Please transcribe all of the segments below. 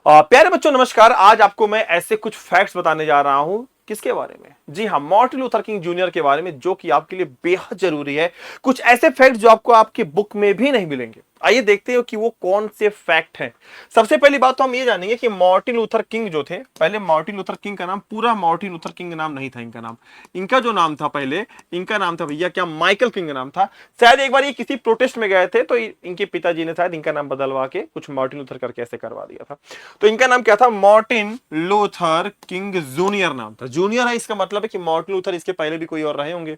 प्यारे बच्चों नमस्कार। आज आपको मैं ऐसे कुछ फैक्ट्स बताने जा रहा हूं। किसके बारे में? जी हां, मार्टिन लूथर किंग जूनियर के बारे में, जो कि आपके लिए बेहद जरूरी है। कुछ ऐसे फैक्ट्स जो आपको आपकी बुक में भी नहीं मिलेंगे। आइए देखते हैं कि वो कौन से फैक्ट हैं। सबसे पहली बात तो हम ये जानेंगे कि मार्टिन लूथर किंग जो थे, पहले मार्टिन लूथर किंग का नाम पूरा मार्टिन लूथर किंग नाम नहीं था। इनका नाम, इनका जो नाम था पहले, इनका नाम था भैया क्या, माइकल किंग नाम था। शायद एक बार ये किसी प्रोटेस्ट में गए थे तो इनके पिताजी ने शायद इनका नाम बदलवा के कुछ मार्टिन लूथर करके ऐसे करवा दिया था। तो इनका नाम क्या था? मार्टिन लूथर किंग जूनियर नाम था। जूनियर है इसका मतलब है कि मार्टिन लूथर इसके पहले भी कोई और रहे होंगे।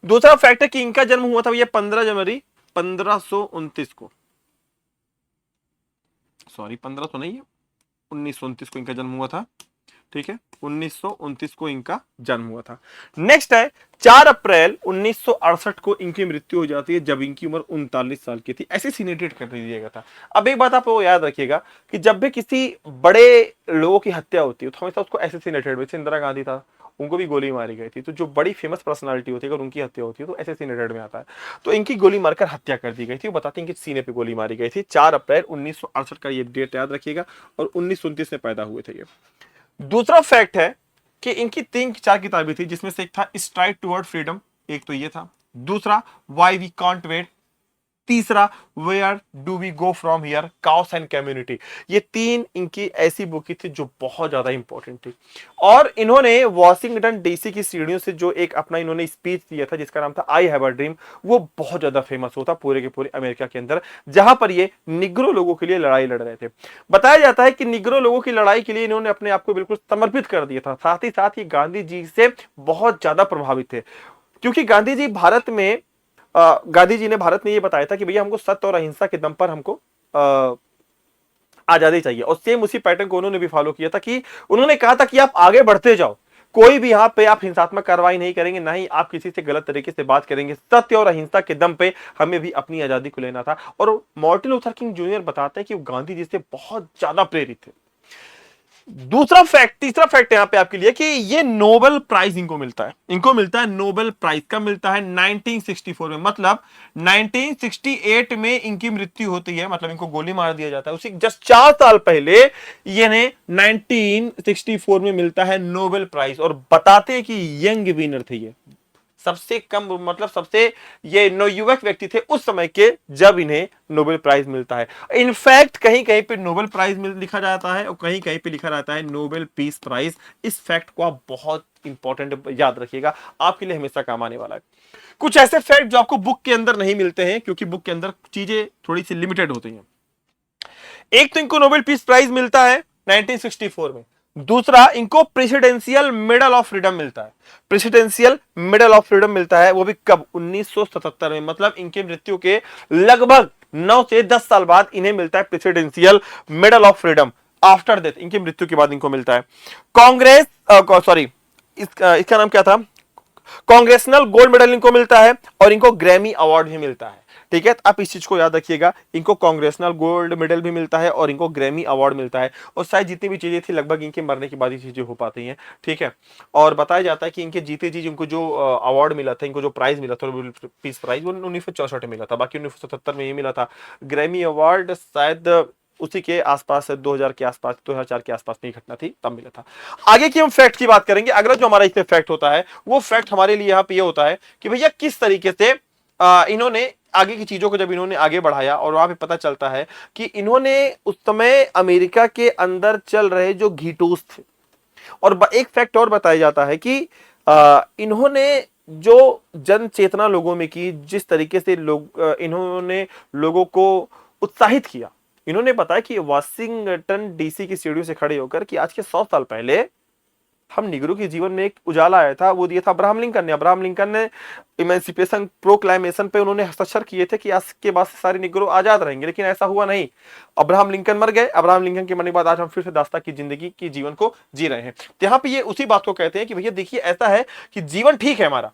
दूसरा फैक्ट है कि इनका जन्म हुआ था भैया 15 जनवरी 1529 को। सॉरी, 1500 नहीं है, 1929 को इनका जन्म हुआ था। ठीक है, 1929 को इनका जन्म हुआ था। नेक्स्ट है 4 अप्रैल 1968 को इनकी मृत्यु हो जाती है, जब इनकी उम्र 39 साल की थी। ऐसे सिनेटेड कर दीजिएगा था। अब एक बात आप वो याद रखिएगा कि जब भी किसी बड़े लोगों की हत्या होती है तो हमेशा उसको एसेसिनेटेड, जैसे इंदिरा गांधी था, उनको भी गोली मारी गई थी। तो जो बड़ी फेमस पर्सनालिटी होती है अगर उनकी हत्या होती है तो एसेसिनेटेड में आता है। तो इनकी गोली मारकर हत्या कर दी गई थी। वो बताते हैं कि सीने पे गोली मारी गई थी। 4 अप्रैल 1968 का ये डेट याद रखिएगा, और 1929 में पैदा हुए थे ये। दूसरा फैक्ट है कि इनकी 3-4 किताबें थी, जिसमें से एक था स्ट्राइड टुवर्ड फ्रीडम, एक तो ये था। दूसरा व्हाई वी कांट वेट। तीसरा where do we go from here, chaos and community. ये 3 इनकी ऐसी बुक थी जो बहुत ज्यादा इंपॉर्टेंट थी। और इन्होंने वॉशिंगटन डीसी की सीढ़ियों से जो एक अपना इन्होंने स्पीच दिया था जिसका नाम था आई हैव अ ड्रीम, वो बहुत ज्यादा फेमस होता पूरे के पूरे अमेरिका के अंदर, जहां पर ये निग्रो लोगों के लिए लड़ाई लड़ रहे थे। बताया जाता है कि निग्रो लोगों की लड़ाई के लिए इन्होंने अपने आप को बिल्कुल समर्पित कर दिया था। साथ ही गांधी जी से बहुत ज्यादा प्रभावित थे, क्योंकि गांधी जी ने भारत में ये बताया था कि भैया हमको सत्य और अहिंसा के दम पर हमको आजादी चाहिए। और सेम उसी पैटर्न को उन्होंने भी फॉलो किया था कि उन्होंने कहा था कि आप आगे बढ़ते जाओ, कोई भी यहाँ पे आप हिंसात्मक कार्रवाई नहीं करेंगे, ना ही आप किसी से गलत तरीके से बात करेंगे। सत्य और अहिंसा के दम पे हमें भी अपनी आजादी को लेना था। और मार्टिन लूथर किंग जूनियर बताते हैं कि वो गांधी जी से बहुत ज्यादा प्रेरित थे। तीसरा फैक्ट यहां पे आपके लिए कि ये नोबेल प्राइज इनको मिलता है। इनको मिलता है नोबेल प्राइज, कब मिलता है? 1964 में। मतलब 1968 में इनकी मृत्यु होती है, मतलब इनको गोली मार दिया जाता है। उसी जस्ट 4 साल पहले ये 1964 में मिलता है नोबेल प्राइज। और बताते हैं कि यंग विनर थे ये, सबसे कम, मतलब सबसे ये युवक व्यक्ति थे उस समय के जब इन्हें नोबेल प्राइज मिलता है। इनफैक्ट कहीं कहीं पे नोबेल प्राइज लिखा जाता है और कहीं कहीं पे लिखा रहता है नोबेल पीस प्राइज। इस फैक्ट को आप बहुत इंपॉर्टेंट याद रखिएगा, आपके लिए हमेशा काम आने वाला है। कुछ ऐसे फैक्ट जो आपको बुक के अंदर नहीं मिलते हैं, क्योंकि बुक के अंदर चीजें थोड़ी सी लिमिटेड होती हैं। एक तो इनको नोबेल पीस प्राइज मिलता है 1964 में। दूसरा, इनको प्रेसिडेंशियल मेडल ऑफ फ्रीडम मिलता है। प्रेसिडेंशियल मेडल ऑफ फ्रीडम मिलता है, वो भी कब? 1977 में। मतलब इनके मृत्यु के लगभग 9 से 10 साल बाद इन्हें मिलता है presidential medal of freedom. After death, इनकी मृत्यु के बाद इनको मिलता है। कांग्रेस, सॉरी, इसका नाम क्या था? कांग्रेसनल गोल्ड मेडल इनको मिलता है, और इनको ग्रैमी अवार्ड भी मिलता है। ठीक है, तो आप इस चीज को याद रखिएगा, इनको कांग्रेसनल गोल्ड मेडल भी मिलता है और इनको ग्रैमी अवार्ड मिलता है। और शायद जितनी भी चीजें थी लगभग इनके मरने के बाद ही चीजें हो पाती हैं। ठीक है, और बताया जाता है कि इनके जीते जी इनको जो अवार्ड मिला था, इनको जो प्राइज मिला था, पीस प्राइज, वो 1964 में मिला था। बाकी 1977 में ये मिला था। ग्रैमी अवार्ड शायद उसी के आसपास, 2000 के आसपास, 2004 के आसपास में घटना थी, तब मिला था। आगे की हम फैक्ट की बात करेंगे। अगला जो हमारा इसमें फैक्ट होता है, वो फैक्ट हमारे लिए यहाँ पे ये होता है कि भैया किस तरीके से इन्होंने आगे की चीजों को जब इन्होंने आगे बढ़ाया। और वहां पे पता चलता है कि इन्होंने उस समय अमेरिका के अंदर चल रहे जो घीटोस थे, और एक फैक्ट और बताया जाता है कि इन्होंने जो जन चेतना लोगों में की, जिस तरीके से इन्होंने लोगों को उत्साहित किया। इन्होंने बताया कि वाशिंगटन डीसी की सीढ़ियों से खड़े होकर कि आज के 100 साल पहले हम निगरों के जीवन में एक उजाला आया था, वो दिया था अब्राहम लिंकन ने। अब्राहम लिंकन ने इमेंसिपेशन प्रोक्लेमेशन पे उन्होंने हस्ताक्षर किए थे कि आज के बाद से सारे निगरो आजाद रहेंगे, लेकिन ऐसा हुआ नहीं। अब्राहम लिंकन मर गए। अब्राहम लिंकन के मरने के बाद आज हम फिर से दास्ता की जिंदगी की जीवन को जी रहे हैं। तो यहाँ पे ये उसी बात को कहते हैं कि भैया देखिए, ऐसा है कि जीवन ठीक है, हमारा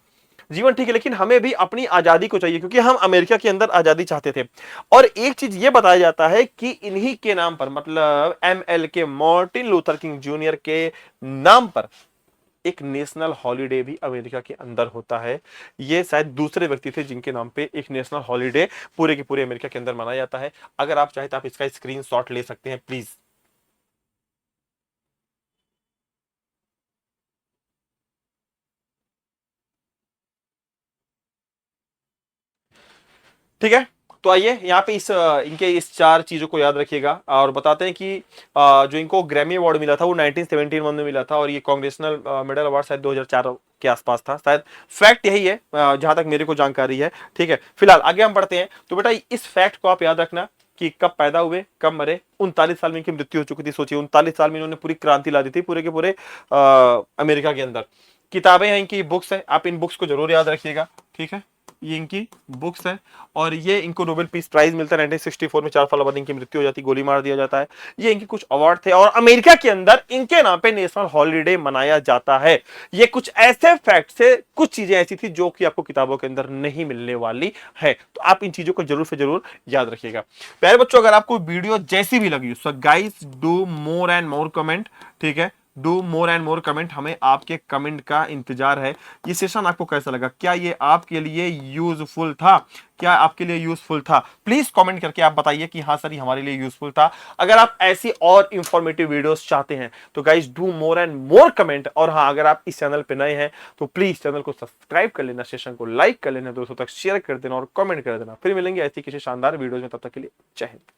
जीवन ठीक है, लेकिन हमें भी अपनी आजादी को चाहिए, क्योंकि हम अमेरिका के अंदर आजादी चाहते थे। और एक चीज ये बताया जाता है कि इन्हीं के नाम पर, मतलब ML के, मार्टिन लूथर किंग जूनियर के नाम पर एक नेशनल हॉलिडे भी अमेरिका के अंदर होता है। ये शायद दूसरे व्यक्ति थे जिनके नाम पे एक नेशनल हॉलिडे पूरे के पूरे अमेरिका के अंदर मनाया जाता है। अगर आप चाहे तो आप इसका स्क्रीनशॉट ले सकते हैं प्लीज। ठीक है। तो आइए यहाँ पे इनके इस 4 चीजों को याद रखिएगा और बताते हैं कि जो इनको ग्रैमी अवार्ड मिला था वो 1971 में मिला था और ये कांग्रेशनल मेडल अवार्ड शायद 2004 के आसपास था शायद। फैक्ट यही है जहां तक मेरे को जानकारी है। ठीक है, फिलहाल आगे हम बढ़ते हैं। तो बेटा इस फैक्ट को आप याद रखना कि कब पैदा हुए, कब मरे। 39 साल में इनकी मृत्यु हो चुकी थी। सोचिए 39 साल में इन्होंने पूरी क्रांति ला दी थी पूरे के पूरे अमेरिका के अंदर। किताबें हैं इनकी, बुक्स है, आप इन बुक्स को जरूर याद रखिएगा। ठीक है, ये इनकी बुक्स है और ये इनको नोबेल पीस प्राइज मिलता है 1964 में। 4 साल बाद इनकी मृत्यु हो जाती है, गोली मार दिया जाता है। ये इनके कुछ अवार्ड थे और अमेरिका के अंदर इनके नाम पे नेशनल हॉलिडे मनाया जाता है। ये कुछ ऐसे फैक्ट्स है, कुछ चीजें ऐसी थी जो कि आपको किताबों के अंदर नहीं मिलने वाली है। तो आप इन चीजों को जरूर से जरूर याद रखिएगा। प्यारे बच्चों, अगर आपको वीडियो जैसी भी लगी so guys do more and more comment. ठीक है, do more and more comment, हमें आपके कमेंट का इंतजार है। ये सेशन आपको कैसा लगा? क्या ये आपके लिए यूजफुल था? क्या आपके लिए यूजफुल था? प्लीज कमेंट करके आप बताइए कि हाँ सर ये हमारे लिए यूजफुल था। अगर आप ऐसी और इंफॉर्मेटिव वीडियोस चाहते हैं तो guys do more and more comment. और हाँ, अगर आप इस चैनल पे नए हैं तो प्लीज चैनल को सब्सक्राइब कर लेना, सेशन को लाइक कर लेना, दोस्तों तक शेयर कर देना और कमेंट कर देना। फिर मिलेंगे ऐसी किसी शानदार वीडियोज में, तब तक के लिए जय हिंद।